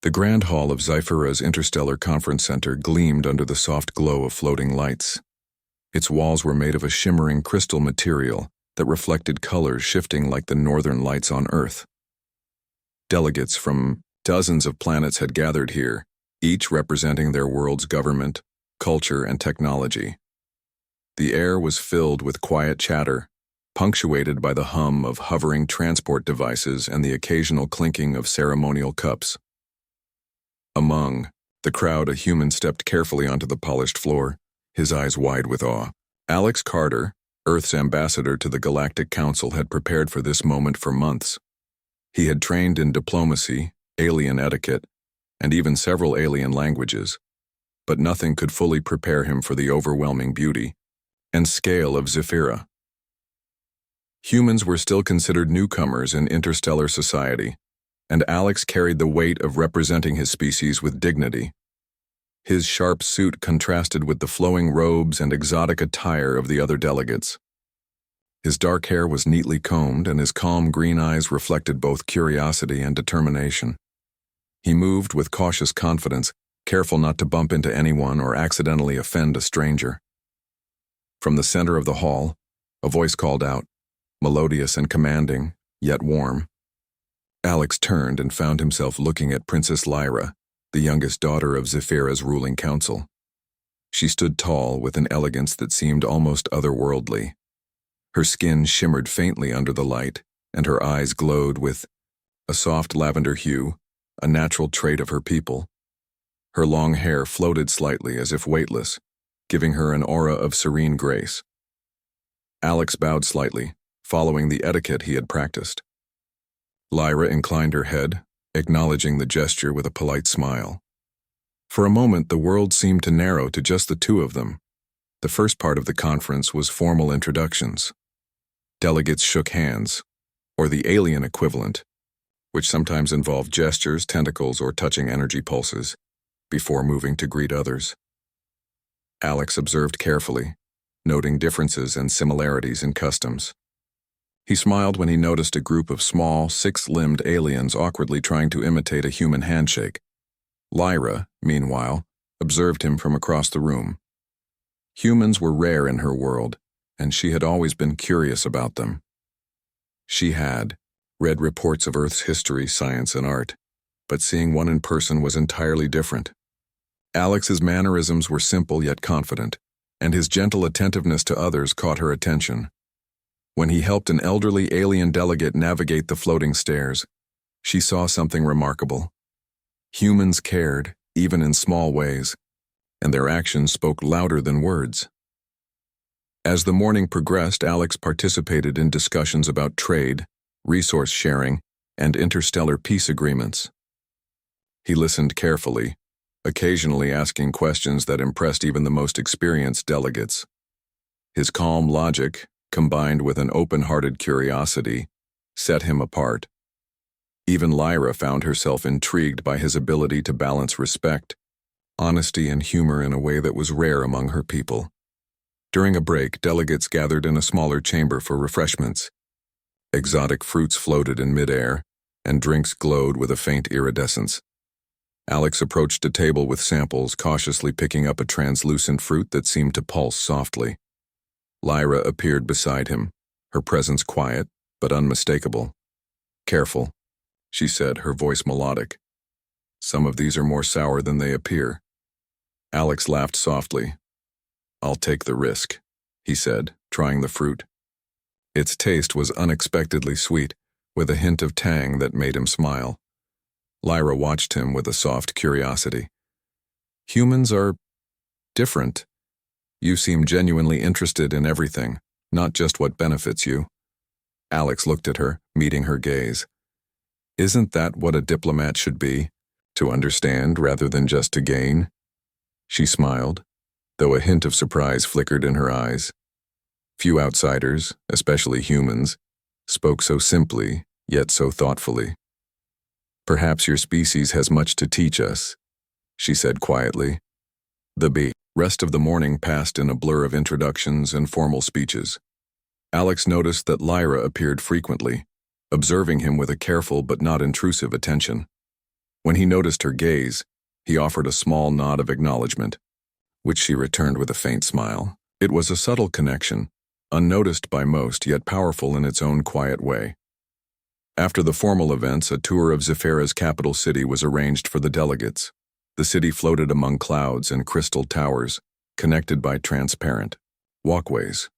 The grand hall of Zyphera's interstellar conference center gleamed under the soft glow of floating lights. Its walls were made of a shimmering crystal material that reflected colors shifting like the northern lights on Earth. Delegates from dozens of planets had gathered here, each representing their world's government, culture, and technology. The air was filled with quiet chatter, punctuated by the hum of hovering transport devices and the occasional clinking of ceremonial cups. Among the crowd, a human stepped carefully onto the polished floor, his eyes wide with awe. Alex Carter, Earth's ambassador to the Galactic Council, had prepared for this moment for months. He had trained in diplomacy, alien etiquette, and even several alien languages, but nothing could fully prepare him for the overwhelming beauty and scale of Zyphera. Humans were still considered newcomers in interstellar society, and Alex carried the weight of representing his species with dignity. His sharp suit contrasted with the flowing robes and exotic attire of the other delegates. His dark hair was neatly combed, and his calm green eyes reflected both curiosity and determination. He moved with cautious confidence, careful not to bump into anyone or accidentally offend a stranger. From the center of the hall, a voice called out, melodious and commanding, yet warm. Alex turned and found himself looking at Princess Lyra, the youngest daughter of Zyphera's ruling council. She stood tall with an elegance that seemed almost otherworldly. Her skin shimmered faintly under the light, and her eyes glowed with a soft lavender hue, a natural trait of her people. Her long hair floated slightly as if weightless, giving her an aura of serene grace. Alex bowed slightly, following the etiquette he had practiced. Lyra inclined her head, acknowledging the gesture with a polite smile. For a moment, the world seemed to narrow to just the two of them. The first part of the conference was formal introductions. Delegates shook hands, or the alien equivalent, which sometimes involved gestures, tentacles, or touching energy pulses, before moving to greet others. Alex observed carefully, noting differences and similarities in customs. He smiled when he noticed a group of small, six-limbed aliens awkwardly trying to imitate a human handshake. Lyra, meanwhile, observed him from across the room. Humans were rare in her world, and she had always been curious about them. She had read reports of Earth's history, science, and art, but seeing one in person was entirely different. Alex's mannerisms were simple yet confident, and his gentle attentiveness to others caught her attention. When he helped an elderly alien delegate navigate the floating stairs, she saw something remarkable. Humans cared, even in small ways, and their actions spoke louder than words. As the morning progressed, Alex participated in discussions about trade, resource sharing, and interstellar peace agreements. He listened carefully, occasionally asking questions that impressed even the most experienced delegates. His calm logic, combined with an open-hearted curiosity, set him apart. Even Lyra found herself intrigued by his ability to balance respect, honesty, and humor in a way that was rare among her people. During a break, delegates gathered in a smaller chamber for refreshments. Exotic fruits floated in midair, and drinks glowed with a faint iridescence. Alex approached a table with samples, cautiously picking up a translucent fruit that seemed to pulse softly. Lyra appeared beside him, her presence quiet but unmistakable. "Careful," she said, her voice melodic. "Some of these are more sour than they appear." Alex laughed softly. "I'll take the risk," he said, trying the fruit. Its taste was unexpectedly sweet, with a hint of tang that made him smile. Lyra watched him with a soft curiosity. "Humans are different. You seem genuinely interested in everything, not just what benefits you." Alex looked at her, meeting her gaze. "Isn't that what a diplomat should be? To understand rather than just to gain?" She smiled, though a hint of surprise flickered in her eyes. Few outsiders, especially humans, spoke so simply, yet so thoughtfully. "Perhaps your species has much to teach us," she said quietly. The rest of the morning passed in a blur of introductions and formal speeches. Alex noticed that Lyra appeared frequently, observing him with a careful but not intrusive attention. When he noticed her gaze, he offered a small nod of acknowledgement, which she returned with a faint smile. It was a subtle connection, unnoticed by most, yet powerful in its own quiet way. After the formal events, a tour of Zephyra's capital city was arranged for the delegates. The city floated among clouds and crystal towers, connected by transparent walkways.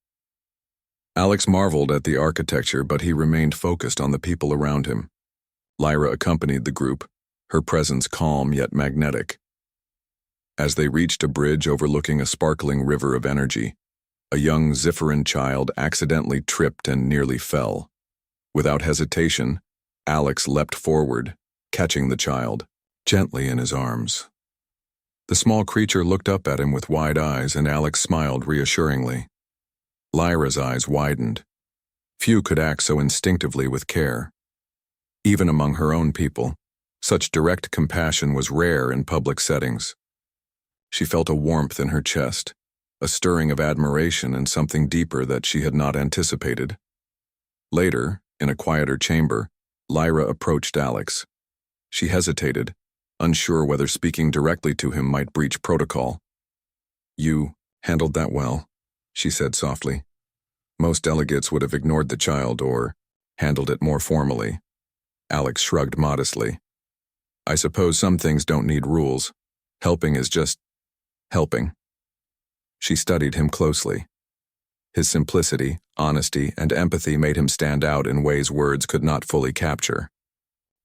Alex marveled at the architecture, but he remained focused on the people around him. Lyra accompanied the group, her presence calm yet magnetic. As they reached a bridge overlooking a sparkling river of energy, a young Zephyran child accidentally tripped and nearly fell. Without hesitation, Alex leapt forward, catching the child gently in his arms. The small creature looked up at him with wide eyes, and Alex smiled reassuringly. Lyra's eyes widened. Few could act so instinctively with care. Even among her own people, such direct compassion was rare in public settings. She felt a warmth in her chest, a stirring of admiration and something deeper that she had not anticipated. Later, in a quieter chamber, Lyra approached Alex. She hesitated, unsure whether speaking directly to him might breach protocol. "You handled that well," she said softly. Most delegates would have ignored the child or handled it more formally. Alex shrugged modestly. "I suppose some things don't need rules. Helping is just helping." She studied him closely. His simplicity, honesty, and empathy made him stand out in ways words could not fully capture.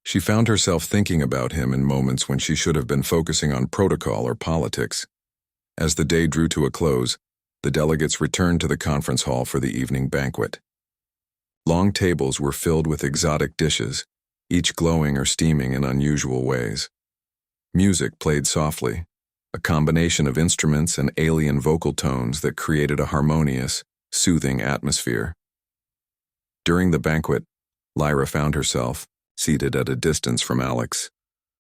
She found herself thinking about him in moments when she should have been focusing on protocol or politics. As the day drew to a close, the delegates returned to the conference hall for the evening banquet. Long tables were filled with exotic dishes, each glowing or steaming in unusual ways. Music played softly, a combination of instruments and alien vocal tones that created a harmonious, soothing atmosphere. During the banquet, Lyra found herself seated at a distance from Alex,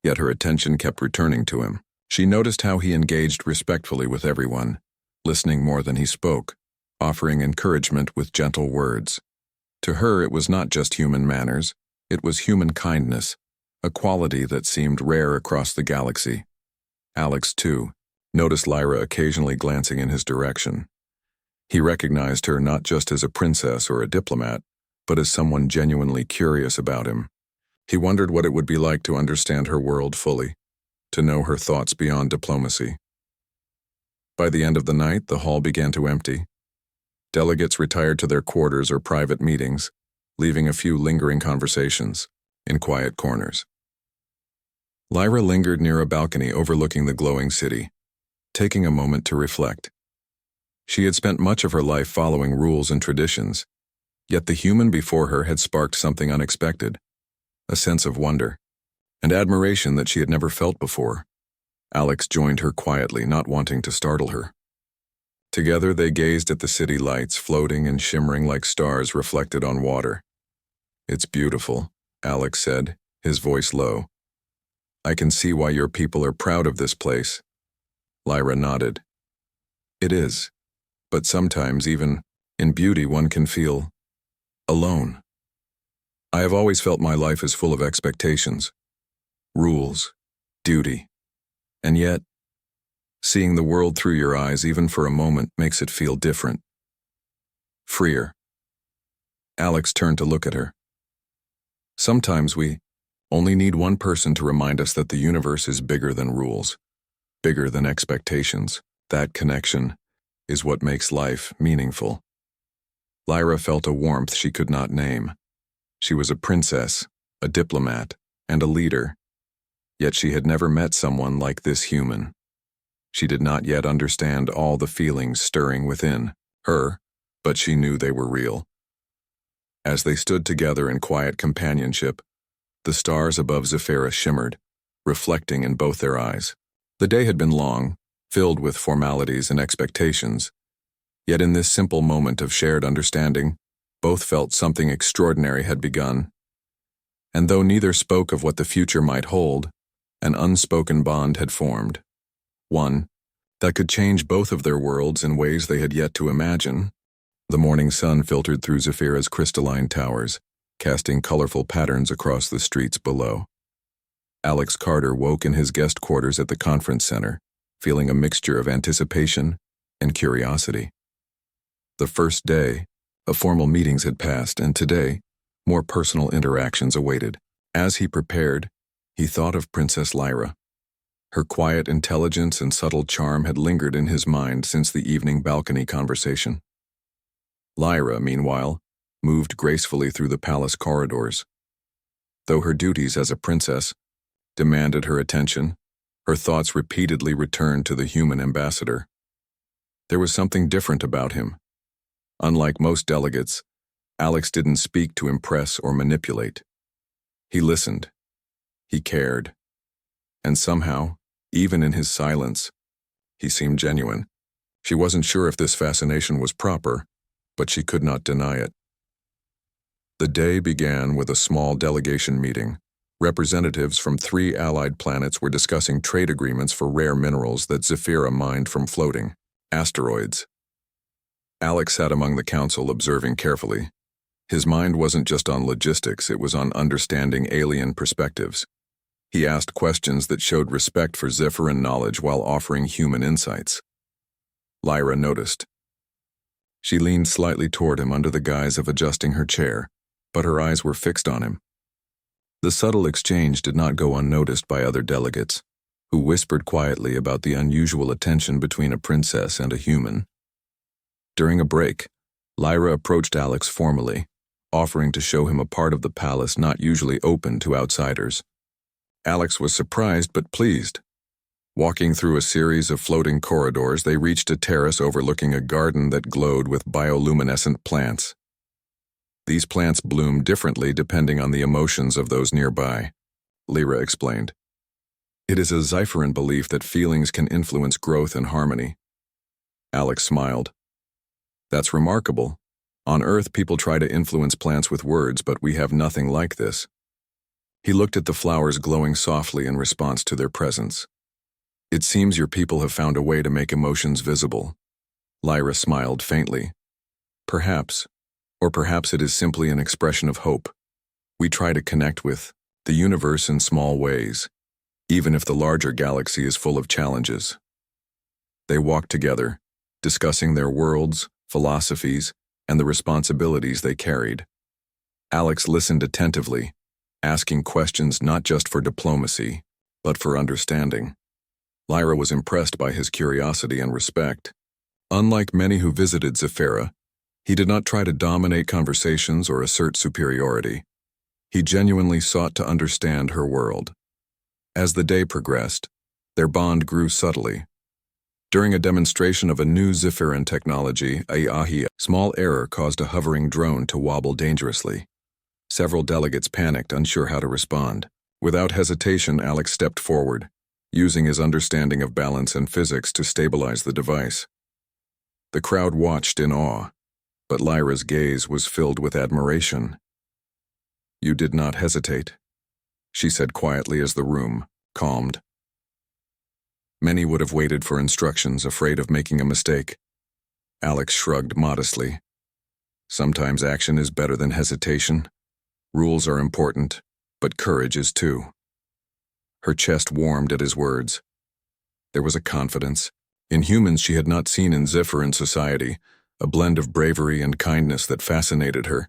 yet her attention kept returning to him. She noticed how he engaged respectfully with everyone, listening more than he spoke, offering encouragement with gentle words. To her, it was not just human manners, it was human kindness, a quality that seemed rare across the galaxy. Alex, too, noticed Lyra occasionally glancing in his direction. He recognized her not just as a princess or a diplomat, but as someone genuinely curious about him. He wondered what it would be like to understand her world fully, to know her thoughts beyond diplomacy. By the end of the night, the hall began to empty. Delegates retired to their quarters or private meetings, leaving a few lingering conversations in quiet corners. Lyra lingered near a balcony overlooking the glowing city, taking a moment to reflect. She had spent much of her life following rules and traditions, yet the human before her had sparked something unexpected, a sense of wonder and admiration that she had never felt before. Alex joined her quietly, not wanting to startle her. Together they gazed at the city lights floating and shimmering like stars reflected on water. "It's beautiful," Alex said, his voice low. "I can see why your people are proud of this place." Lyra nodded. "It is, but sometimes even in beauty one can feel alone. I have always felt my life is full of expectations, rules, duty, and yet, seeing the world through your eyes even for a moment makes it feel different. Freer." Alex turned to look at her. "Sometimes we only need one person to remind us that the universe is bigger than rules, bigger than expectations. That connection is what makes life meaningful." Lyra felt a warmth she could not name. She was a princess, a diplomat, and a leader, yet she had never met someone like this human. She did not yet understand all the feelings stirring within her, but she knew they were real. As they stood together in quiet companionship, the stars above Zephyra shimmered, reflecting in both their eyes. The day had been long, filled with formalities and expectations, yet in this simple moment of shared understanding, both felt something extraordinary had begun. And though neither spoke of what the future might hold, an unspoken bond had formed. One that could change both of their worlds in ways they had yet to imagine. The morning sun filtered through Zephyra's crystalline towers, casting colorful patterns across the streets below. Alex Carter woke in his guest quarters at the conference center, feeling a mixture of anticipation and curiosity. The first day of formal meetings had passed, and today, more personal interactions awaited. As he prepared, he thought of Princess Lyra. Her quiet intelligence and subtle charm had lingered in his mind since the evening balcony conversation. Lyra, meanwhile, moved gracefully through the palace corridors. Though her duties as a princess demanded her attention, her thoughts repeatedly returned to the human ambassador. There was something different about him. Unlike most delegates, Alex didn't speak to impress or manipulate. He listened. He cared. And somehow, even in his silence, he seemed genuine. She wasn't sure if this fascination was proper, but she could not deny it. The day began with a small delegation meeting. Representatives from 3 allied planets were discussing trade agreements for rare minerals that Zephyra mined from floating asteroids. Alex sat among the council, observing carefully. His mind wasn't just on logistics, it was on understanding alien perspectives. He asked questions that showed respect for Zephyran knowledge while offering human insights. Lyra noticed. She leaned slightly toward him under the guise of adjusting her chair, but her eyes were fixed on him. The subtle exchange did not go unnoticed by other delegates, who whispered quietly about the unusual attention between a princess and a human. During a break, Lyra approached Alex formally, offering to show him a part of the palace not usually open to outsiders. Alex was surprised but pleased. Walking through a series of floating corridors, they reached a terrace overlooking a garden that glowed with bioluminescent plants. These plants bloom differently depending on the emotions of those nearby, Lyra explained. It is a Zephyran belief that feelings can influence growth and harmony. Alex smiled. That's remarkable. On Earth, people try to influence plants with words, but we have nothing like this. He looked at the flowers glowing softly in response to their presence. It seems your people have found a way to make emotions visible. Lyra smiled faintly. Perhaps, or perhaps it is simply an expression of hope. We try to connect with the universe in small ways, even if the larger galaxy is full of challenges. They walked together, discussing their worlds, philosophies, and the responsibilities they carried. Alex listened attentively, asking questions not just for diplomacy, but for understanding. Lyra was impressed by his curiosity and respect. Unlike many who visited Zephyra, he did not try to dominate conversations or assert superiority. He genuinely sought to understand her world. As the day progressed, their bond grew subtly. During a demonstration of a new Zephyran technology, a small error caused a hovering drone to wobble dangerously. Several delegates panicked, unsure how to respond. Without hesitation, Alex stepped forward, using his understanding of balance and physics to stabilize the device. The crowd watched in awe, but Lyra's gaze was filled with admiration. "You did not hesitate," she said quietly as the room calmed. Many would have waited for instructions, afraid of making a mistake. Alex shrugged modestly. Sometimes action is better than hesitation. Rules are important, but courage is too. Her chest warmed at his words. There was a confidence in humans she had not seen in Zephyran society, a blend of bravery and kindness that fascinated her.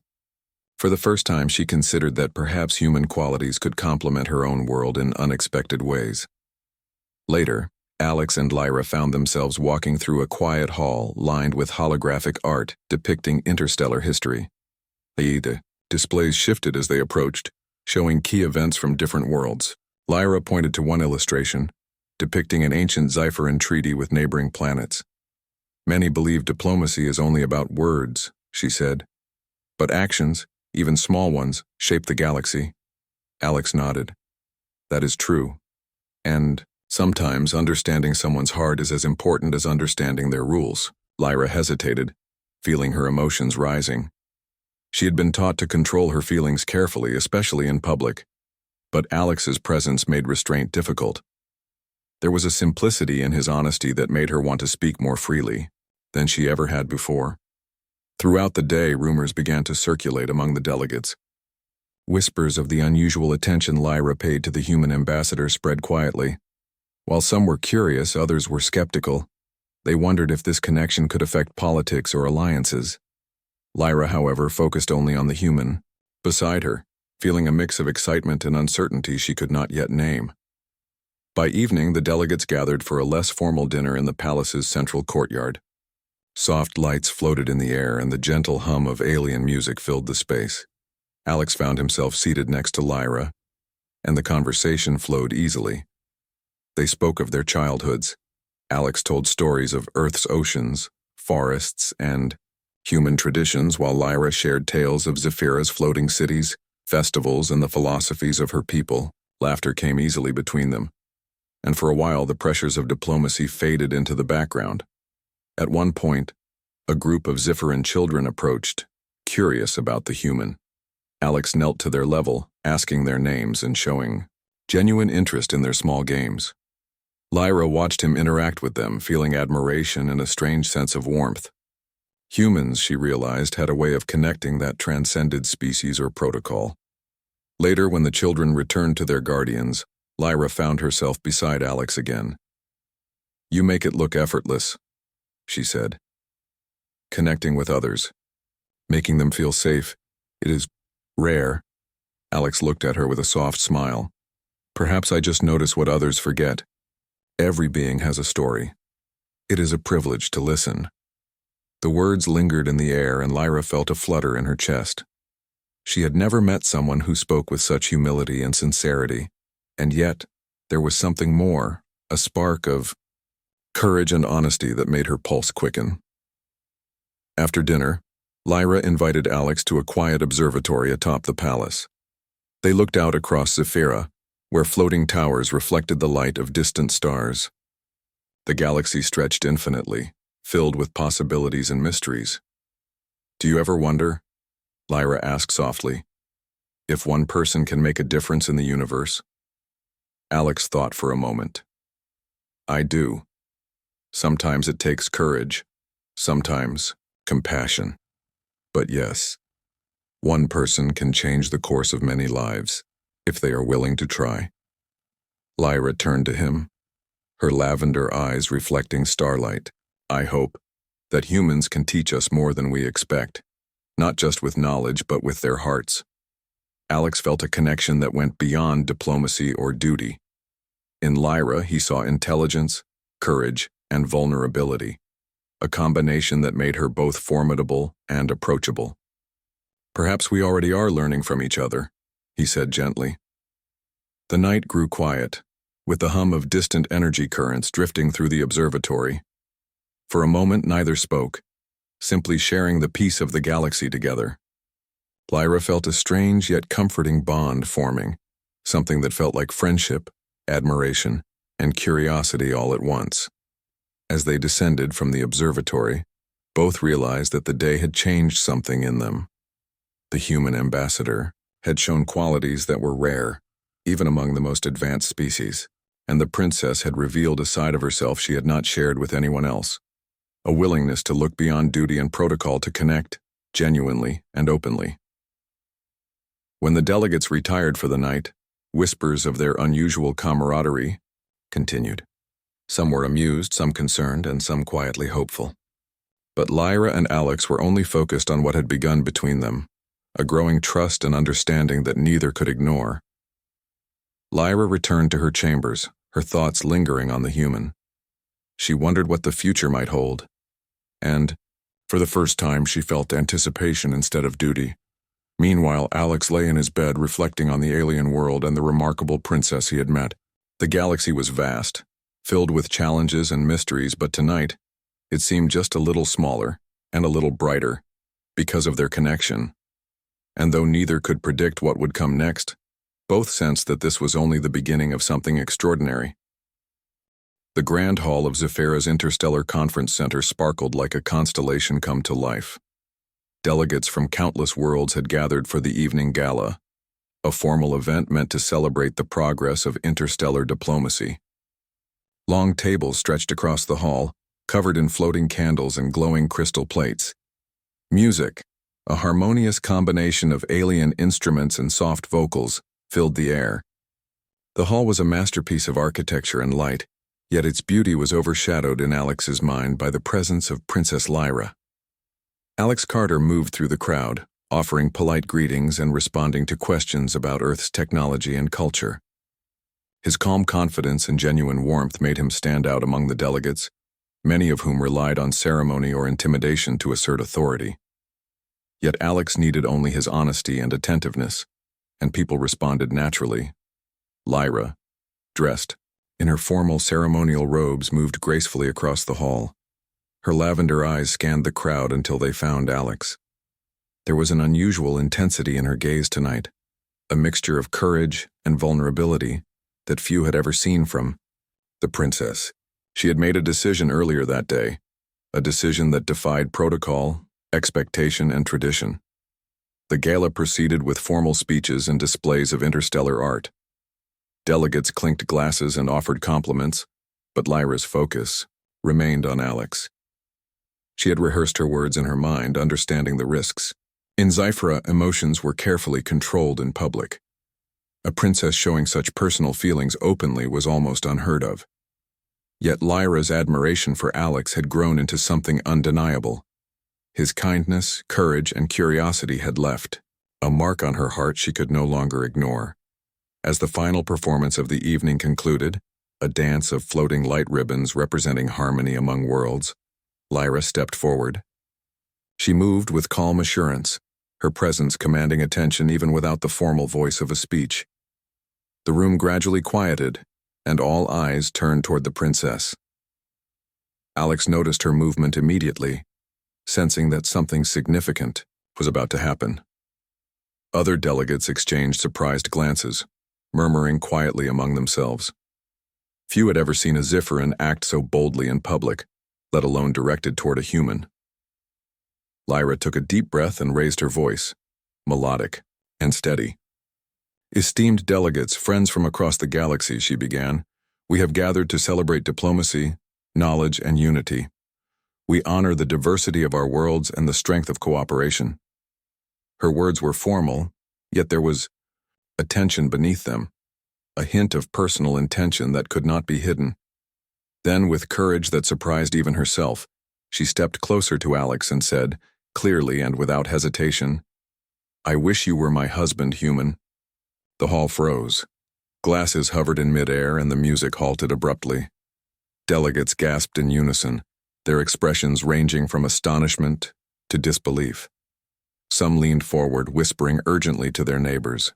For the first time, she considered that perhaps human qualities could complement her own world in unexpected ways. Later, Alex and Lyra found themselves walking through a quiet hall lined with holographic art depicting interstellar history. The displays shifted as they approached, showing key events from different worlds. Lyra pointed to one illustration, depicting an ancient Zephyran treaty with neighboring planets. Many believe diplomacy is only about words, she said. But actions, even small ones, shape the galaxy. Alex nodded. That is true. And sometimes understanding someone's heart is as important as understanding their rules. Lyra hesitated, feeling her emotions rising. She had been taught to control her feelings carefully, especially in public, but Alex's presence made restraint difficult. There was a simplicity in his honesty that made her want to speak more freely than she ever had before. Throughout the day, rumors began to circulate among the delegates. Whispers of the unusual attention Lyra paid to the human ambassador spread quietly. While some were curious, others were skeptical. They wondered if this connection could affect politics or alliances. Lyra, however, focused only on the human beside her, feeling a mix of excitement and uncertainty she could not yet name. By evening, the delegates gathered for a less formal dinner in the palace's central courtyard. Soft lights floated in the air, and the gentle hum of alien music filled the space. Alex found himself seated next to Lyra, and the conversation flowed easily. They spoke of their childhoods. Alex told stories of Earth's oceans, forests, and human traditions, while Lyra shared tales of Zephyra's floating cities, festivals, and the philosophies of her people. Laughter came easily between them, and for a while the pressures of diplomacy faded into the background. At one point, a group of Zephyran children approached, curious about the human. Alex knelt to their level, asking their names and showing genuine interest in their small games. Lyra watched him interact with them, feeling admiration and a strange sense of warmth. Humans, she realized, had a way of connecting that transcended species or protocol. Later, when the children returned to their guardians, Lyra found herself beside Alex again. "You make it look effortless," she said. "Connecting with others, making them feel safe, it is rare." Alex looked at her with a soft smile. "Perhaps I just notice what others forget. Every being has a story. It is a privilege to listen." The words lingered in the air, and Lyra felt a flutter in her chest. She had never met someone who spoke with such humility and sincerity, and yet there was something more, a spark of courage and honesty that made her pulse quicken. After dinner, Lyra invited Alex to a quiet observatory atop the palace. They looked out across Zephira, where floating towers reflected the light of distant stars. The galaxy stretched infinitely, filled with possibilities and mysteries. "Do you ever wonder," Lyra asked softly, "if one person can make a difference in the universe?" Alex thought for a moment. "I do. Sometimes it takes courage, sometimes compassion. But yes, one person can change the course of many lives, if they are willing to try." Lyra turned to him, her lavender eyes reflecting starlight. "I hope that humans can teach us more than we expect, not just with knowledge but with their hearts." Alex felt a connection that went beyond diplomacy or duty. In Lyra, he saw intelligence, courage, and vulnerability, a combination that made her both formidable and approachable. "Perhaps we already are learning from each other," he said gently. The night grew quiet, with the hum of distant energy currents drifting through the observatory. For a moment, neither spoke, simply sharing the peace of the galaxy together. Lyra felt a strange yet comforting bond forming, something that felt like friendship, admiration, and curiosity all at once. As they descended from the observatory, both realized that the day had changed something in them. The human ambassador had shown qualities that were rare, even among the most advanced species, and the princess had revealed a side of herself she had not shared with anyone else, a willingness to look beyond duty and protocol to connect, genuinely and openly. When the delegates retired for the night, whispers of their unusual camaraderie continued. Some were amused, some concerned, and some quietly hopeful. But Lyra and Alex were only focused on what had begun between them, a growing trust and understanding that neither could ignore. Lyra returned to her chambers, her thoughts lingering on the human. She wondered what the future might hold, and, for the first time, she felt anticipation instead of duty. Meanwhile, Alex lay in his bed reflecting on the alien world and the remarkable princess he had met. The galaxy was vast, filled with challenges and mysteries, but tonight, it seemed just a little smaller and a little brighter because of their connection. And though neither could predict what would come next, both sensed that this was only the beginning of something extraordinary. The grand hall of Zephira's Interstellar Conference Center sparkled like a constellation come to life. Delegates from countless worlds had gathered for the evening gala, a formal event meant to celebrate the progress of interstellar diplomacy. Long tables stretched across the hall, covered in floating candles and glowing crystal plates. Music, A harmonious combination of alien instruments and soft vocals filled the air. The hall was a masterpiece of architecture and light, yet its beauty was overshadowed in Alex's mind by the presence of Princess Lyra. Alex Carter moved through the crowd, offering polite greetings and responding to questions about Earth's technology and culture. His calm confidence and genuine warmth made him stand out among the delegates, many of whom relied on ceremony or intimidation to assert authority. Yet Alex needed only his honesty and attentiveness, and people responded naturally. Lyra, dressed in her formal ceremonial robes, moved gracefully across the hall. Her lavender eyes scanned the crowd until they found Alex. There was an unusual intensity in her gaze tonight, a mixture of courage and vulnerability that few had ever seen from the princess. She had made a decision earlier that day, a decision that defied protocol, expectation, and tradition. The gala proceeded with formal speeches and displays of interstellar art. Delegates clinked glasses and offered compliments, but Lyra's focus remained on Alex. She had rehearsed her words in her mind, understanding the risks. In Sci-Fi, emotions were carefully controlled in public. A princess showing such personal feelings openly was almost unheard of. Yet Lyra's admiration for Alex had grown into something undeniable. His kindness, courage, and curiosity had left a mark on her heart she could no longer ignore. As the final performance of the evening concluded, a dance of floating light ribbons representing harmony among worlds, Lyra stepped forward. She moved with calm assurance, her presence commanding attention even without the formal voice of a speech. The room gradually quieted, and all eyes turned toward the princess. Alex noticed her movement immediately, sensing that something significant was about to happen. Other delegates exchanged surprised glances, murmuring quietly among themselves. Few had ever seen a Zifferin act so boldly in public, let alone directed toward a human. Lyra took a deep breath and raised her voice, melodic and steady. "Esteemed delegates, friends from across the galaxy," she began, "we have gathered to celebrate diplomacy, knowledge, and unity. We honor the diversity of our worlds and the strength of cooperation." Her words were formal, yet there was a tension beneath them, a hint of personal intention that could not be hidden. Then, with courage that surprised even herself, she stepped closer to Alex and said, clearly and without hesitation, "I wish you were my husband, human." The hall froze. Glasses hovered in midair and the music halted abruptly. Delegates gasped in unison, their expressions ranging from astonishment to disbelief. Some leaned forward, whispering urgently to their neighbors.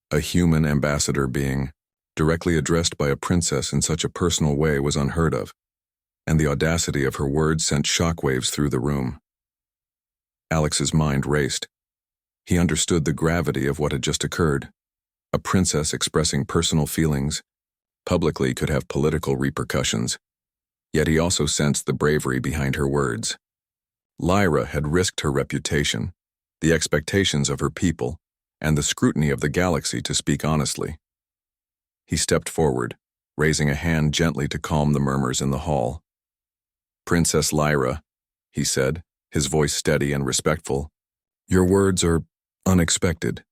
A human ambassador being directly addressed by a princess in such a personal way was unheard of, and the audacity of her words sent shockwaves through the room. Alex's mind raced. He understood the gravity of what had just occurred. A princess expressing personal feelings publicly could have political repercussions, yet he also sensed the bravery behind her words. Lyra had risked her reputation, the expectations of her people, and the scrutiny of the galaxy to speak honestly. He stepped forward, raising a hand gently to calm the murmurs in the hall. "Princess Lyra," he said, his voice steady and respectful, "your words are unexpected,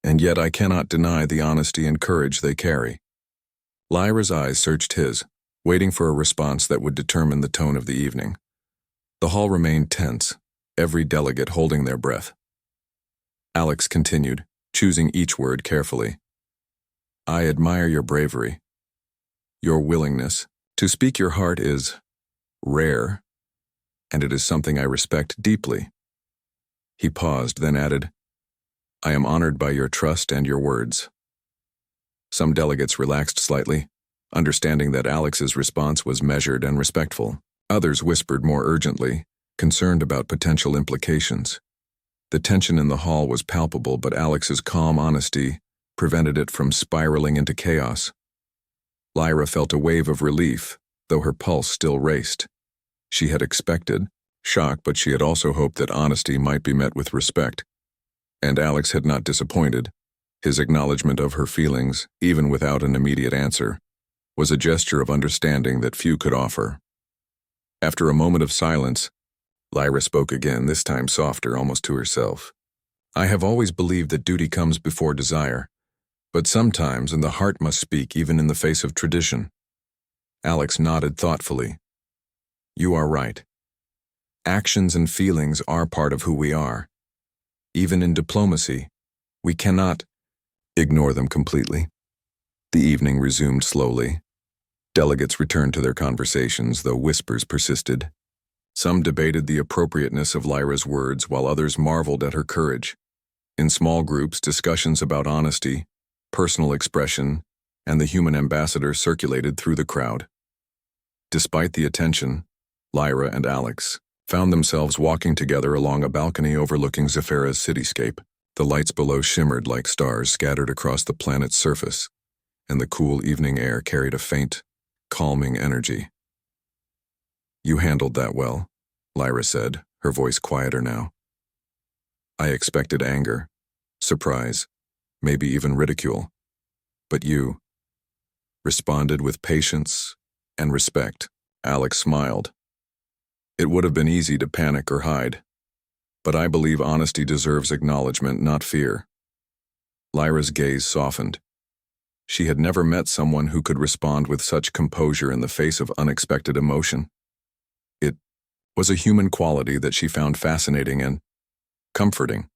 and yet I cannot deny the honesty and courage they carry." Lyra's eyes searched his, waiting for a response that would determine the tone of the evening. The hall remained tense, every delegate holding their breath. Alex continued, choosing each word carefully. "I admire your bravery. Your willingness to speak your heart is rare, and it is something I respect deeply." He paused, then added, "I am honored by your trust and your words." Some delegates relaxed slightly, understanding that Alex's response was measured and respectful. Others whispered more urgently, concerned about potential implications. The tension in the hall was palpable, but Alex's calm honesty prevented it from spiraling into chaos. Lyra felt a wave of relief, though her pulse still raced. She had expected shock, but she had also hoped that honesty might be met with respect. And Alex had not disappointed. His acknowledgement of her feelings, even without an immediate answer, was a gesture of understanding that few could offer. After a moment of silence, Lyra spoke again, this time softer, almost to herself. I have always believed that duty comes before desire, but sometimes the heart must speak even in the face of tradition. Alex nodded thoughtfully. You are right. Actions and feelings are part of who we are. Even in diplomacy, we cannot ignore them completely. The evening resumed slowly. Delegates returned to their conversations, though whispers persisted. Some debated the appropriateness of Lyra's words, while others marveled at her courage. In small groups, discussions about honesty, personal expression, and the human ambassador circulated through the crowd. Despite the attention, Lyra and Alex found themselves walking together along a balcony overlooking Zephyra's cityscape. The lights below shimmered like stars scattered across the planet's surface, and the cool evening air carried a faint, calming energy. You handled that well, Lyra said, her voice quieter now. I expected anger, surprise, maybe even ridicule. But you responded with patience and respect. Alex smiled. It would have been easy to panic or hide, but I believe honesty deserves acknowledgement, not fear. Lyra's gaze softened. She had never met someone who could respond with such composure in the face of unexpected emotion. It was a human quality that she found fascinating and comforting.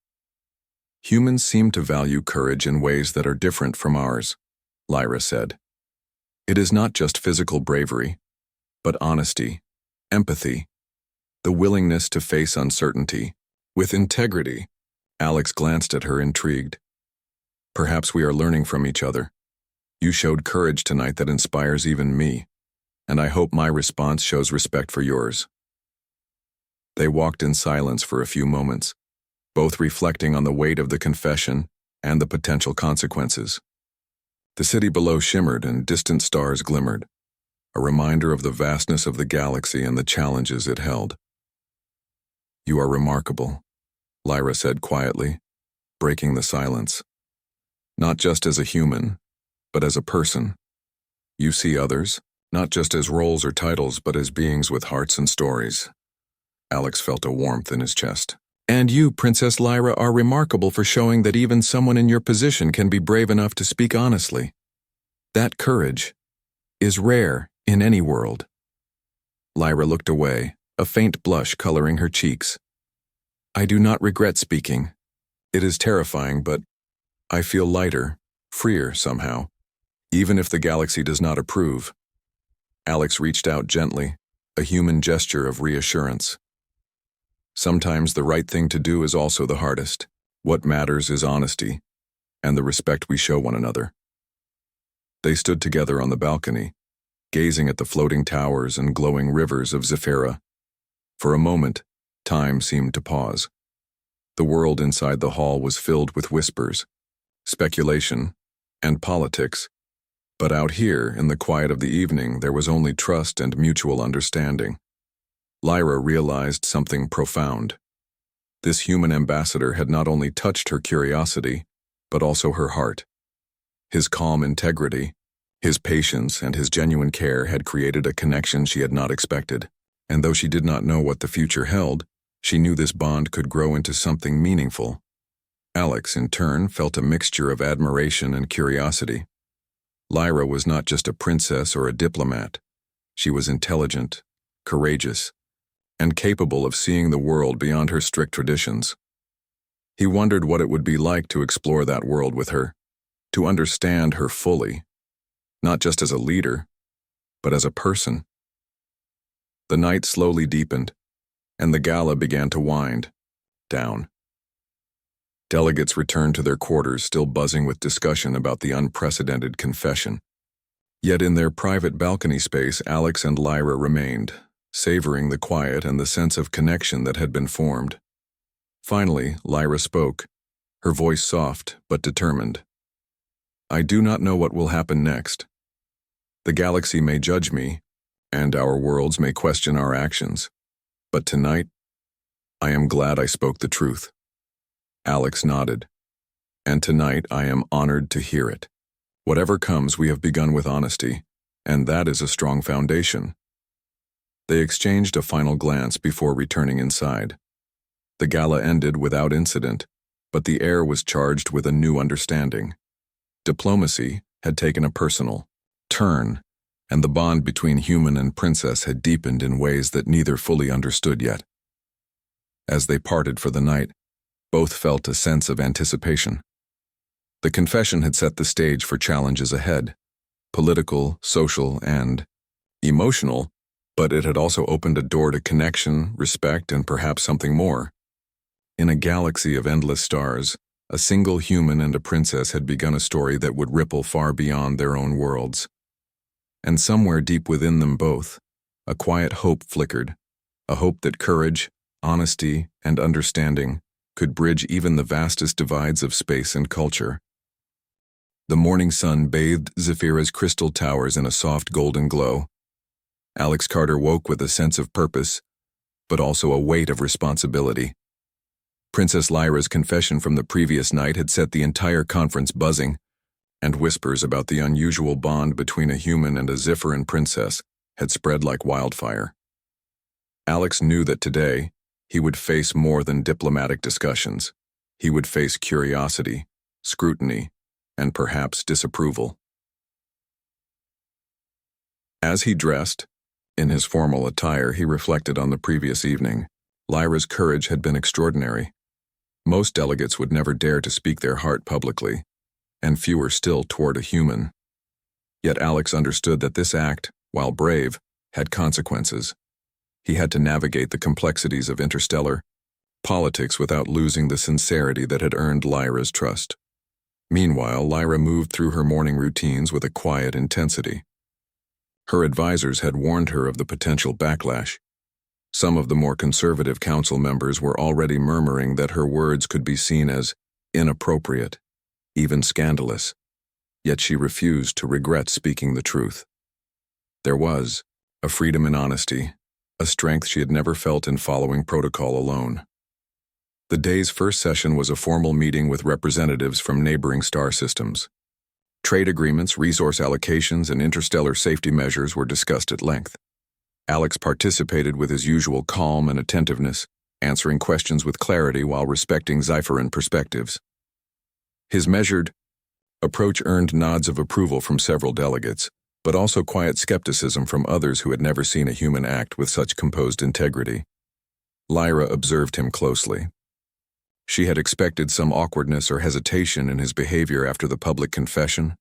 Humans seem to value courage in ways that are different from ours, Lyra said. It is not just physical bravery, but honesty, empathy, the willingness to face uncertainty with integrity. Alex glanced at her, intrigued. Perhaps we are learning from each other. You showed courage tonight that inspires even me, and I hope my response shows respect for yours. They walked in silence for a few moments, both reflecting on the weight of the confession and the potential consequences. The city below shimmered and distant stars glimmered, a reminder of the vastness of the galaxy and the challenges it held. You are remarkable, Lyra said quietly, breaking the silence. Not just as a human, but as a person. You see others, not just as roles or titles, but as beings with hearts and stories. Alex felt a warmth in his chest. And you, Princess Lyra, are remarkable for showing that even someone in your position can be brave enough to speak honestly. That courage is rare in any world. Lyra looked away, a faint blush coloring her cheeks. I do not regret speaking. It is terrifying, but I feel lighter, freer somehow, even if the galaxy does not approve. Alex reached out gently, a human gesture of reassurance. Sometimes the right thing to do is also the hardest. What matters is honesty and the respect we show one another. They stood together on the balcony, gazing at the floating towers and glowing rivers of Zephyra. For a moment, time seemed to pause. The world inside the hall was filled with whispers, speculation, and politics, but out here, in the quiet of the evening, there was only trust and mutual understanding. Lyra realized something profound. This human ambassador had not only touched her curiosity, but also her heart. His calm integrity, his patience, and his genuine care had created a connection she had not expected. And though she did not know what the future held, she knew this bond could grow into something meaningful. Alex, in turn, felt a mixture of admiration and curiosity. Lyra was not just a princess or a diplomat. She was intelligent, courageous, and capable of seeing the world beyond her strict traditions. He wondered what it would be like to explore that world with her, to understand her fully, not just as a leader, but as a person. The night slowly deepened, and the gala began to wind down. Delegates returned to their quarters, still buzzing with discussion about the unprecedented confession. Yet in their private balcony space, Alex and Lyra remained, savoring the quiet and the sense of connection that had been formed. Finally, Lyra spoke, her voice soft but determined. I do not know what will happen next. The galaxy may judge me, and our worlds may question our actions. But tonight, I am glad I spoke the truth. Alex nodded. And tonight I am honored to hear it. Whatever comes, we have begun with honesty, and that is a strong foundation. They exchanged a final glance before returning inside. The gala ended without incident, but the air was charged with a new understanding. Diplomacy had taken a personal turn, and the bond between human and princess had deepened in ways that neither fully understood yet. As they parted for the night, both felt a sense of anticipation. The confession had set the stage for challenges ahead, political, social, and emotional, but it had also opened a door to connection, respect, and perhaps something more. In a galaxy of endless stars, a single human and a princess had begun a story that would ripple far beyond their own worlds. And somewhere deep within them both, a quiet hope flickered, a hope that courage, honesty, and understanding could bridge even the vastest divides of space and culture. The morning sun bathed Zephyra's crystal towers in a soft golden glow. Alex Carter woke with a sense of purpose, but also a weight of responsibility. Princess Lyra's confession from the previous night had set the entire conference buzzing, and whispers about the unusual bond between a human and a Zephyran princess had spread like wildfire. Alex knew that today, he would face more than diplomatic discussions. He would face curiosity, scrutiny, and perhaps disapproval. As he dressed, in his formal attire, he reflected on the previous evening. Lyra's courage had been extraordinary. Most delegates would never dare to speak their heart publicly, and fewer still toward a human. Yet Alex understood that this act, while brave, had consequences. He had to navigate the complexities of interstellar politics without losing the sincerity that had earned Lyra's trust. Meanwhile, Lyra moved through her morning routines with a quiet intensity. Her advisors had warned her of the potential backlash. Some of the more conservative council members were already murmuring that her words could be seen as inappropriate, even scandalous. Yet she refused to regret speaking the truth. There was a freedom in honesty, a strength she had never felt in following protocol alone. The day's first session was a formal meeting with representatives from neighboring star systems. Trade agreements, resource allocations, and interstellar safety measures were discussed at length. Alex participated with his usual calm and attentiveness, answering questions with clarity while respecting Zephyran perspectives. His measured approach earned nods of approval from several delegates, but also quiet skepticism from others who had never seen a human act with such composed integrity. Lyra observed him closely. She had expected some awkwardness or hesitation in his behavior after the public confession,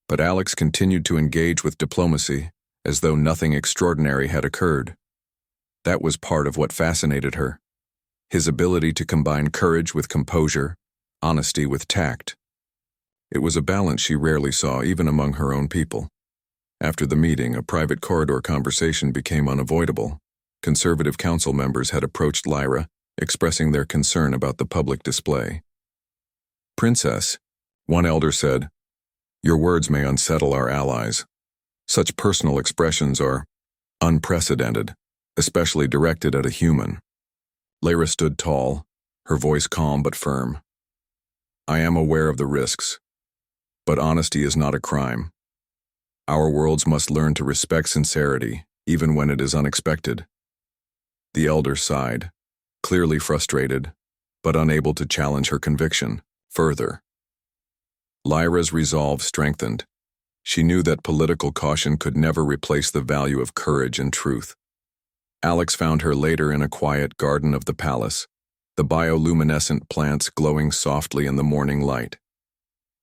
but Alex continued to engage with diplomacy as though nothing extraordinary had occurred. That was part of what fascinated her, his ability to combine courage with composure, honesty with tact. It was a balance she rarely saw even among her own people. After the meeting, a private corridor conversation became unavoidable. Conservative council members had approached Lyra, expressing their concern about the public display. "Princess," one elder said, "your words may unsettle our allies. Such personal expressions are unprecedented, especially directed at a human." Lyra stood tall, her voice calm but firm. "I am aware of the risks, but honesty is not a crime. Our worlds must learn to respect sincerity, even when it is unexpected." The elder sighed, clearly frustrated, but unable to challenge her conviction further. Lyra's resolve strengthened. She knew that political caution could never replace the value of courage and truth. Alex found her later in a quiet garden of the palace, the bioluminescent plants glowing softly in the morning light.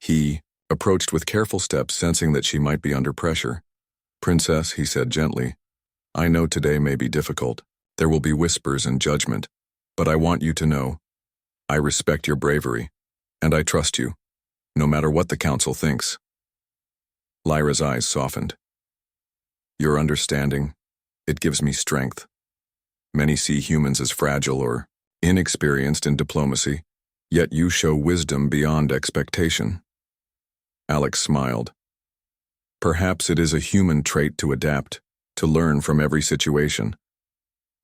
He approached with careful steps, sensing that she might be under pressure. "Princess," he said gently, "I know today may be difficult. There will be whispers and judgment. But I want you to know, I respect your bravery, and I trust you, no matter what the council thinks." Lyra's eyes softened. "Your understanding, it gives me strength. Many see humans as fragile or inexperienced in diplomacy, yet you show wisdom beyond expectation." Alex smiled. "Perhaps it is a human trait to adapt, to learn from every situation.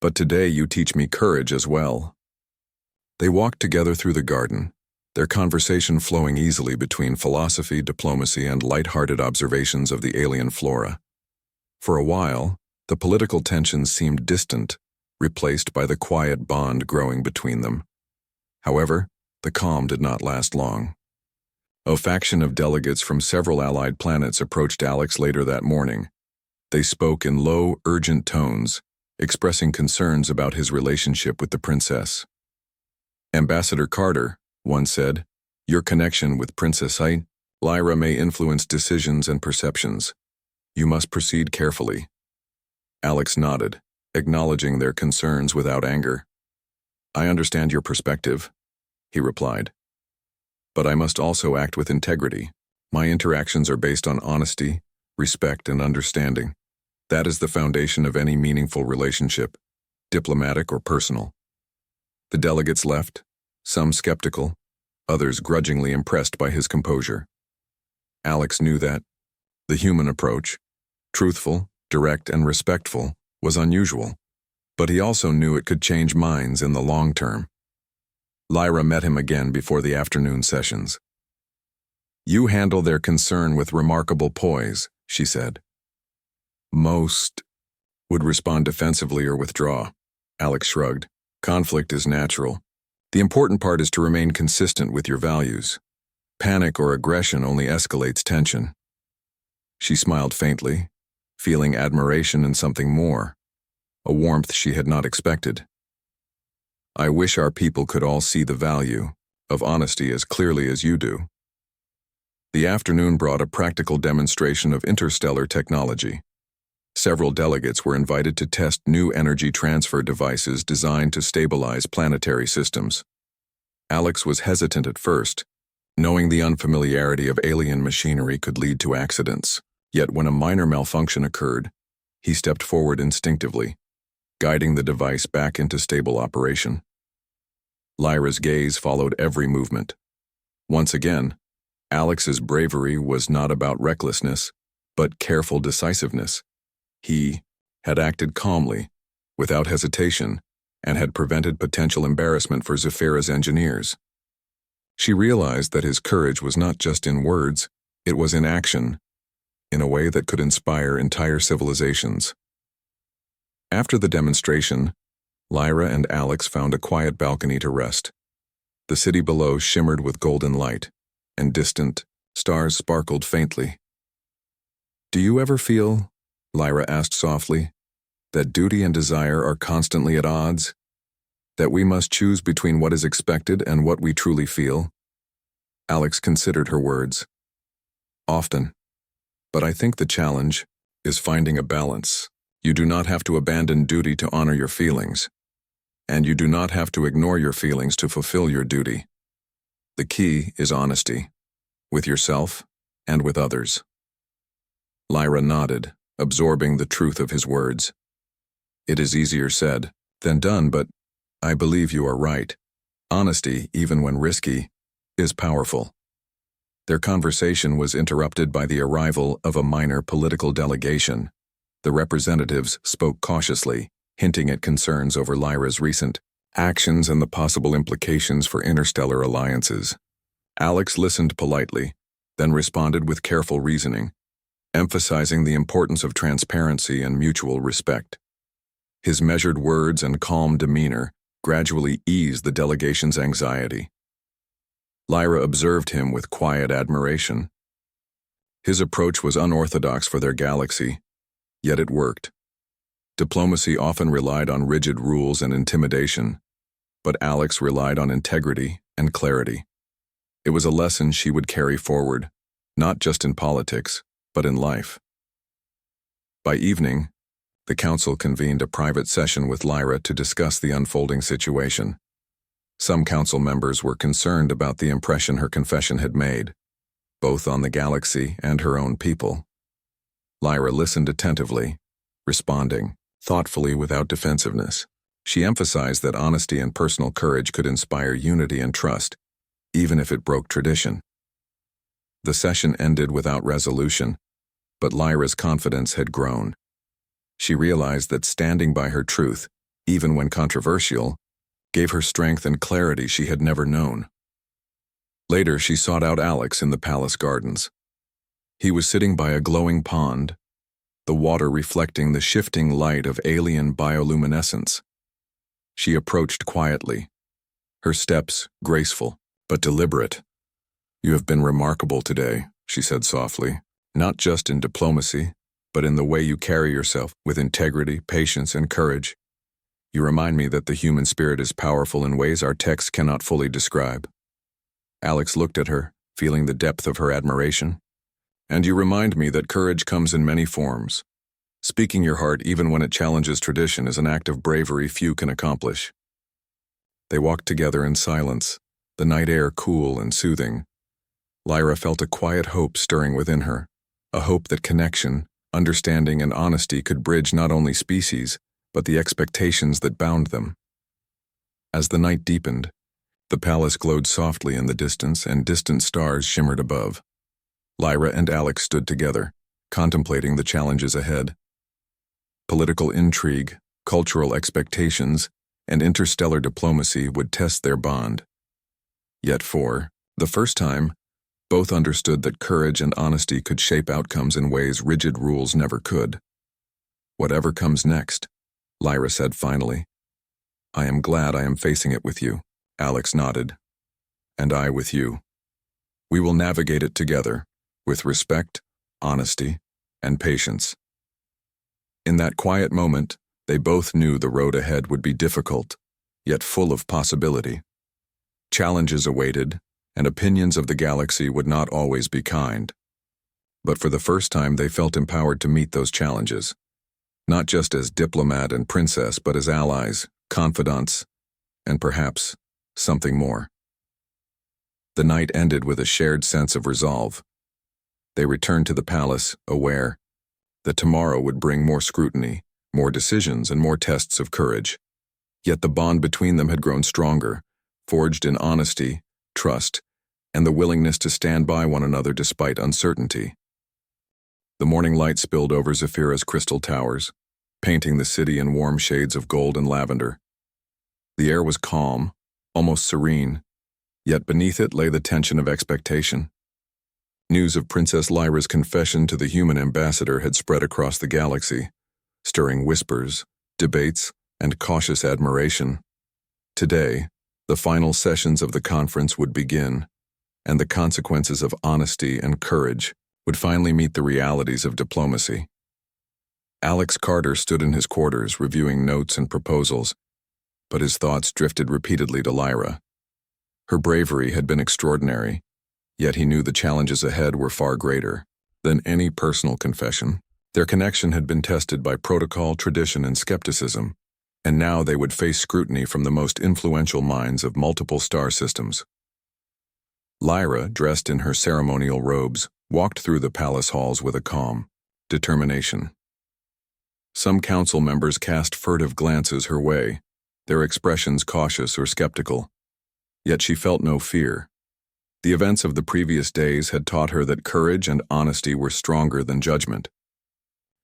But today you teach me courage as well." They walked together through the garden, their conversation flowing easily between philosophy, diplomacy, and light-hearted observations of the alien flora. For a while, The political tensions seemed distant, replaced by the quiet bond growing between them. However, the calm did not last long. A faction of delegates from several allied planets approached Alex later that morning. They spoke in low, urgent tones, expressing concerns about his relationship with the princess. Ambassador Carter, one said, "Your connection with Princess Lyra may influence decisions and perceptions. You must proceed carefully." Alex nodded, acknowledging their concerns without anger. "I understand your perspective," he replied. "But I must also act with integrity. My interactions are based on honesty, respect, and understanding. That is the foundation of any meaningful relationship, diplomatic or personal." The delegates left, some skeptical, others grudgingly impressed by his composure. Alex knew that the human approach, truthful, direct, and respectful, was unusual, but he also knew it could change minds in the long term. Lyra met him again before the afternoon sessions. "You handle their concern with remarkable poise," she said. "Most would respond defensively or withdraw." Alex shrugged. "Conflict is natural. The important part is to remain consistent with your values. Panic or aggression only escalates tension." She smiled faintly, feeling admiration and something more, a warmth she had not expected. "I wish our people could all see the value of honesty as clearly as you do." The afternoon brought a practical demonstration of interstellar technology. Several delegates were invited to test new energy transfer devices designed to stabilize planetary systems. Alex was hesitant at first, knowing the unfamiliarity of alien machinery could lead to accidents. Yet when a minor malfunction occurred, he stepped forward instinctively, guiding the device back into stable operation. Lyra's gaze followed every movement. Once again, Alex's bravery was not about recklessness, but careful decisiveness. He had acted calmly, without hesitation, and had prevented potential embarrassment for Zephyra's engineers. She realized that his courage was not just in words, it was in action, in a way that could inspire entire civilizations. After the demonstration, Lyra and Alex found a quiet balcony to rest. The city below shimmered with golden light, and distant stars sparkled faintly. "Do you ever feel," Lyra asked softly, "that duty and desire are constantly at odds? That we must choose between what is expected and what we truly feel?" Alex considered her words. "Often. But I think the challenge is finding a balance. You do not have to abandon duty to honor your feelings, and you do not have to ignore your feelings to fulfill your duty. The key is honesty, with yourself and with others." Lyra nodded, absorbing the truth of his words. "It is easier said than done, but I believe you are right. Honesty, even when risky, is powerful." Their conversation was interrupted by the arrival of a minor political delegation. The representatives spoke cautiously, hinting at concerns over Lyra's recent actions and the possible implications for interstellar alliances. Alex listened politely, then responded with careful reasoning, emphasizing the importance of transparency and mutual respect. His measured words and calm demeanor gradually eased the delegation's anxiety. Lyra observed him with quiet admiration. His approach was unorthodox for their galaxy, yet it worked. Diplomacy often relied on rigid rules and intimidation, but Alex relied on integrity and clarity. It was a lesson she would carry forward, not just in politics, but in life. By evening, the council convened a private session with Lyra to discuss the unfolding situation. Some council members were concerned about the impression her confession had made, both on the galaxy and her own people. Lyra listened attentively, responding thoughtfully without defensiveness. She emphasized that honesty and personal courage could inspire unity and trust, even if it broke tradition. The session ended without resolution, but Lyra's confidence had grown. She realized that standing by her truth, even when controversial, gave her strength and clarity she had never known. Later, she sought out Alex in the palace gardens. He was sitting by a glowing pond, the water reflecting the shifting light of alien bioluminescence. She approached quietly, her steps graceful but deliberate. "You have been remarkable today," she said softly, "not just in diplomacy, but in the way you carry yourself with integrity, patience, and courage. You remind me that the human spirit is powerful in ways our texts cannot fully describe." Alex looked at her, feeling the depth of her admiration. "And you remind me that courage comes in many forms. Speaking your heart even when it challenges tradition is an act of bravery few can accomplish." They walked together in silence, the night air cool and soothing. Lyra felt a quiet hope stirring within her, a hope that connection, understanding, and honesty could bridge not only species, but the expectations that bound them. As the night deepened, the palace glowed softly in the distance and distant stars shimmered above. Lyra and Alex stood together, contemplating the challenges ahead. Political intrigue, cultural expectations, and interstellar diplomacy would test their bond. Yet for the first time, both understood that courage and honesty could shape outcomes in ways rigid rules never could. "Whatever comes next," Lyra said finally. "I am glad I am facing it with you," Alex nodded. "And I with you. We will navigate it together, with respect, honesty, and patience." In that quiet moment, they both knew the road ahead would be difficult, yet full of possibility. Challenges awaited, and opinions of the galaxy would not always be kind. But for the first time they felt empowered to meet those challenges, not just as diplomat and princess, but as allies, confidants, and perhaps something more. The night ended with a shared sense of resolve. They returned to the palace, aware that tomorrow would bring more scrutiny, more decisions, and more tests of courage. Yet the bond between them had grown stronger, forged in honesty, trust, and the willingness to stand by one another despite uncertainty. The morning light spilled over Zephyra's crystal towers, painting the city in warm shades of gold and lavender. The air was calm, almost serene, yet beneath it lay the tension of expectation. News of Princess Lyra's confession to the human ambassador had spread across the galaxy, stirring whispers, debates, and cautious admiration. Today, the final sessions of the conference would begin, and the consequences of honesty and courage would finally meet the realities of diplomacy. Alex Carter stood in his quarters reviewing notes and proposals, but his thoughts drifted repeatedly to Lyra. Her bravery had been extraordinary, yet he knew the challenges ahead were far greater than any personal confession. Their connection had been tested by protocol, tradition, and skepticism, and now they would face scrutiny from the most influential minds of multiple star systems. Lyra, dressed in her ceremonial robes, walked through the palace halls with a calm determination. Some council members cast furtive glances her way, their expressions cautious or skeptical. Yet she felt no fear. The events of the previous days had taught her that courage and honesty were stronger than judgment.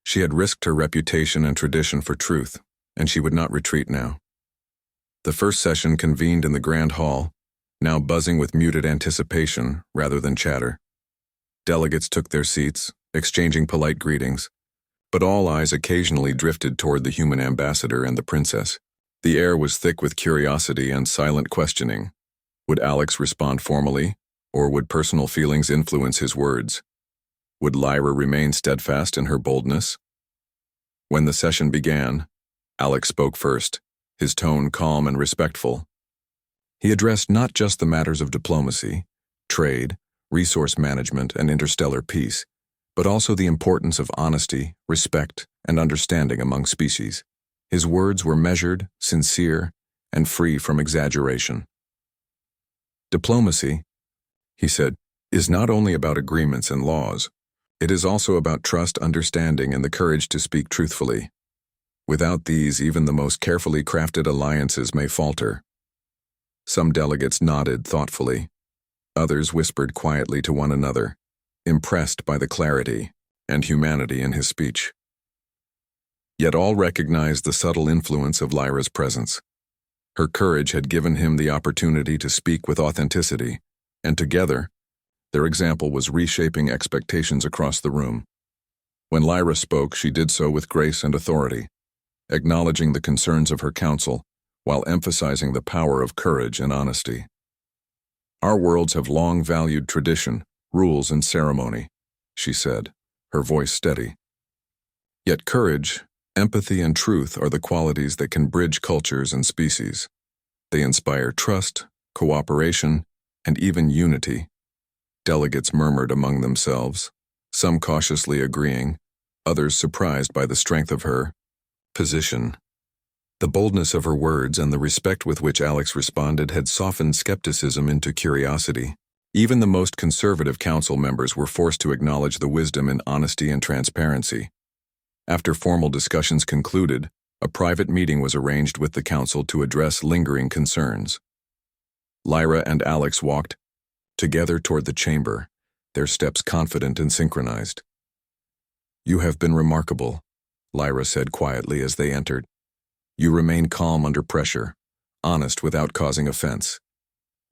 She had risked her reputation and tradition for truth, and she would not retreat now. The first session convened in the grand hall, now buzzing with muted anticipation rather than chatter. Delegates took their seats, exchanging polite greetings, but all eyes occasionally drifted toward the human ambassador and the princess. The air was thick with curiosity and silent questioning. Would Alex respond formally, or would personal feelings influence his words? Would Lyra remain steadfast in her boldness? When the session began, Alex spoke first, his tone calm and respectful. He addressed not just the matters of diplomacy, trade, resource management, and interstellar peace, but also the importance of honesty, respect, and understanding among species. His words were measured, sincere, and free from exaggeration. "Diplomacy," he said, "is not only about agreements and laws. It is also about trust, understanding, and the courage to speak truthfully. Without these, even the most carefully crafted alliances may falter." Some delegates nodded thoughtfully. Others whispered quietly to one another, impressed by the clarity and humanity in his speech. Yet all recognized the subtle influence of Lyra's presence. Her courage had given him the opportunity to speak with authenticity, and together, their example was reshaping expectations across the room. When Lyra spoke, she did so with grace and authority, acknowledging the concerns of her council while emphasizing the power of courage and honesty. Our worlds have long valued tradition, rules, and ceremony, she said, her voice steady. Yet courage, empathy, and truth are the qualities that can bridge cultures and species. They inspire trust, cooperation, and even unity. Delegates murmured among themselves, some cautiously agreeing, others surprised by the strength of her position. The boldness of her words and the respect with which Alex responded had softened skepticism into curiosity. Even the most conservative council members were forced to acknowledge the wisdom in honesty and transparency. After formal discussions concluded, a private meeting was arranged with the council to address lingering concerns. Lyra and Alex walked together toward the chamber, their steps confident and synchronized. "You have been remarkable," Lyra said quietly as they entered. "You remain calm under pressure, honest without causing offense.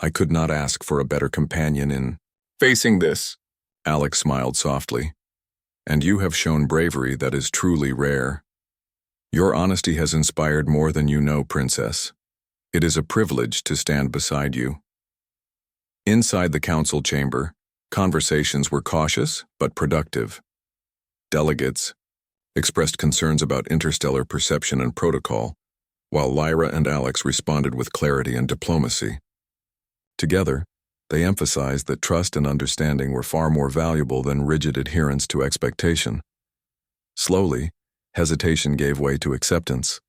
I could not ask for a better companion in facing this." Alex smiled softly. "And you have shown bravery that is truly rare. Your honesty has inspired more than you know, Princess. It is a privilege to stand beside you." Inside the council chamber, conversations were cautious but productive. Delegates expressed concerns about interstellar perception and protocol, while Lyra and Alex responded with clarity and diplomacy. Together, they emphasized that trust and understanding were far more valuable than rigid adherence to expectation. Slowly, hesitation gave way to acceptance.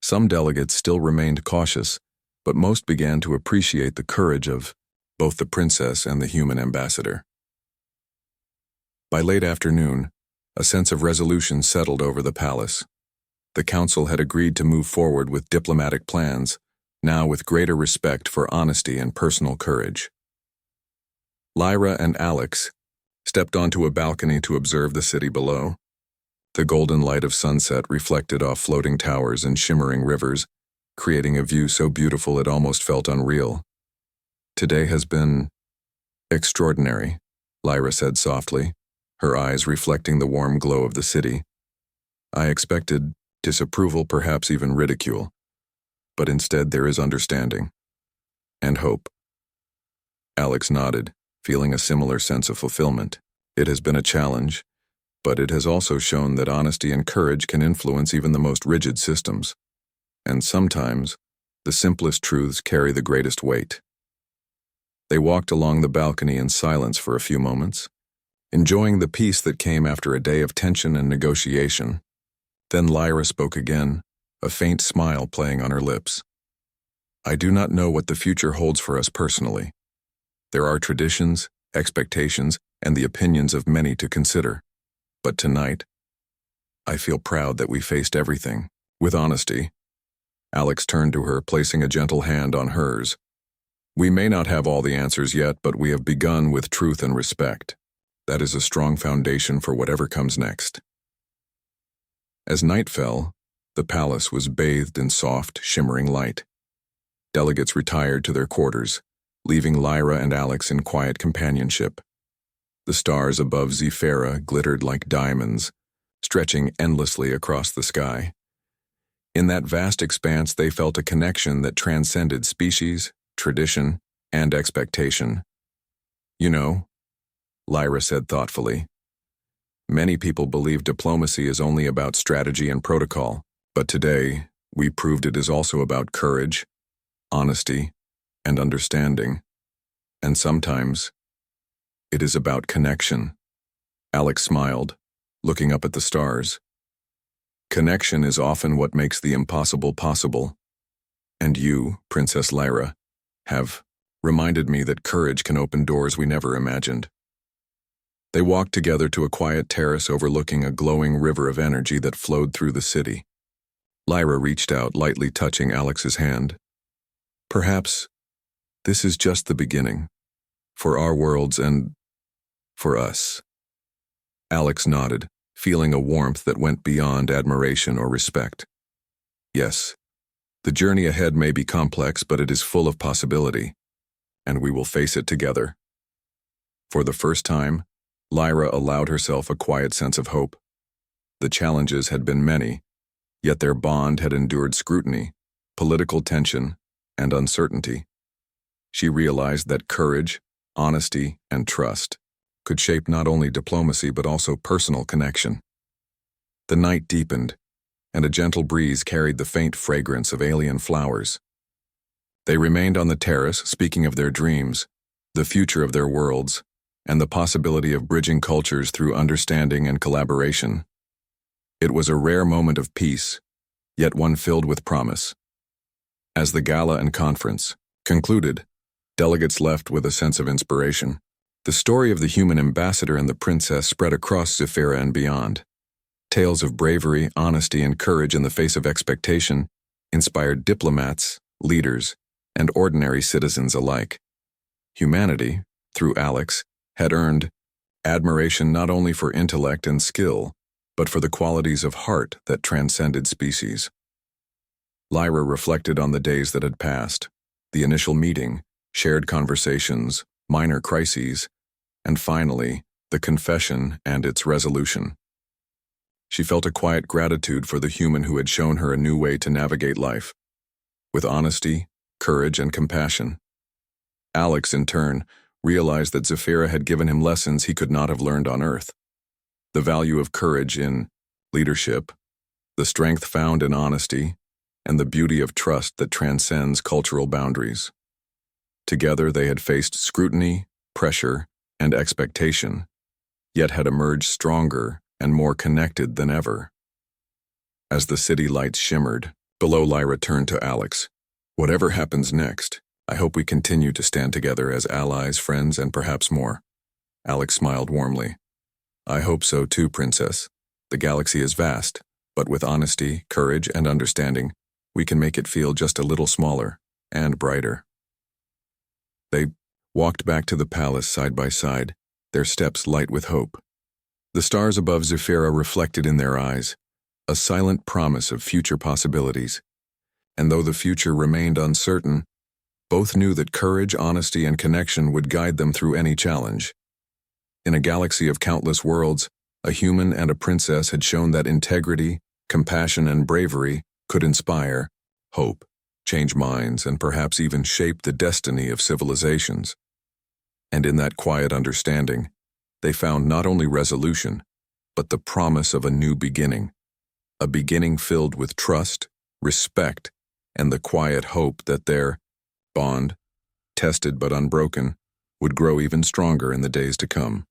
Some delegates still remained cautious, but most began to appreciate the courage of both the princess and the human ambassador. By late afternoon, a sense of resolution settled over the palace. The council had agreed to move forward with diplomatic plans, now with greater respect for honesty and personal courage. Lyra and Alex stepped onto a balcony to observe the city below. The golden light of sunset reflected off floating towers and shimmering rivers, creating a view so beautiful it almost felt unreal. "Today has been extraordinary," Lyra said softly, her eyes reflecting the warm glow of the city. "I expected disapproval, perhaps even ridicule, but instead there is understanding and hope." Alex nodded, feeling a similar sense of fulfillment. It has been a challenge, but it has also shown that honesty and courage can influence even the most rigid systems. And sometimes, the simplest truths carry the greatest weight. They walked along the balcony in silence for a few moments, enjoying the peace that came after a day of tension and negotiation. Then Lyra spoke again, a faint smile playing on her lips. "I do not know what the future holds for us personally. There are traditions, expectations, and the opinions of many to consider. But tonight, I feel proud that we faced everything with honesty." Alex turned to her, placing a gentle hand on hers. "We may not have all the answers yet, but we have begun with truth and respect. That is a strong foundation for whatever comes next." As night fell, the palace was bathed in soft, shimmering light. Delegates retired to their quarters, leaving Lyra and Alex in quiet companionship. The stars above Zephyra glittered like diamonds, stretching endlessly across the sky. In that vast expanse, they felt a connection that transcended species, tradition, and expectation. "You know," Lyra said thoughtfully, "many people believe diplomacy is only about strategy and protocol, but today we proved it is also about courage, honesty, and understanding. And sometimes, it is about connection." Alex smiled, looking up at the stars. "Connection is often what makes the impossible possible. And you, Princess Lyra, have reminded me that courage can open doors we never imagined." They walked together to a quiet terrace overlooking a glowing river of energy that flowed through the city. Lyra reached out, lightly touching Alex's hand. "Perhaps this is just the beginning, for our worlds and for us." Alex nodded, feeling a warmth that went beyond admiration or respect. "Yes, the journey ahead may be complex, but it is full of possibility, and we will face it together." For the first time, Lyra allowed herself a quiet sense of hope. The challenges had been many, yet their bond had endured scrutiny, political tension, and uncertainty. She realized that courage, honesty, and trust could shape not only diplomacy but also personal connection. The night deepened, and a gentle breeze carried the faint fragrance of alien flowers. They remained on the terrace, speaking of their dreams, the future of their worlds, and the possibility of bridging cultures through understanding and collaboration. It was a rare moment of peace, yet one filled with promise. As the gala and conference concluded, delegates left with a sense of inspiration. The story of the human ambassador and the princess spread across Scifi and beyond. Tales of bravery, honesty, and courage in the face of expectation inspired diplomats, leaders, and ordinary citizens alike. Humanity, through Alex, had earned admiration not only for intellect and skill, but for the qualities of heart that transcended species. Lyra reflected on the days that had passed, the initial meeting, shared conversations, minor crises, and finally, the confession and its resolution. She felt a quiet gratitude for the human who had shown her a new way to navigate life, with honesty, courage, and compassion. Alex, in turn, realized that Scifi had given him lessons he could not have learned on Earth. The value of courage in leadership, the strength found in honesty, and the beauty of trust that transcends cultural boundaries. Together they had faced scrutiny, pressure, and expectation, yet had emerged stronger and more connected than ever. As the city lights shimmered, below Lyra turned to Alex. "Whatever happens next, I hope we continue to stand together as allies, friends, and perhaps more." Alex smiled warmly. "I hope so too, Princess. The galaxy is vast, but with honesty, courage, and understanding, we can make it feel just a little smaller and brighter." They walked back to the palace side by side, their steps light with hope. The stars above Scifi reflected in their eyes, a silent promise of future possibilities. And though the future remained uncertain, both knew that courage, honesty, and connection would guide them through any challenge. In a galaxy of countless worlds, a human and a princess had shown that integrity, compassion, and bravery could inspire hope, change minds, and perhaps even shape the destiny of civilizations. And in that quiet understanding, they found not only resolution, but the promise of a new beginning, a beginning filled with trust, respect, and the quiet hope that their bond, tested but unbroken, would grow even stronger in the days to come.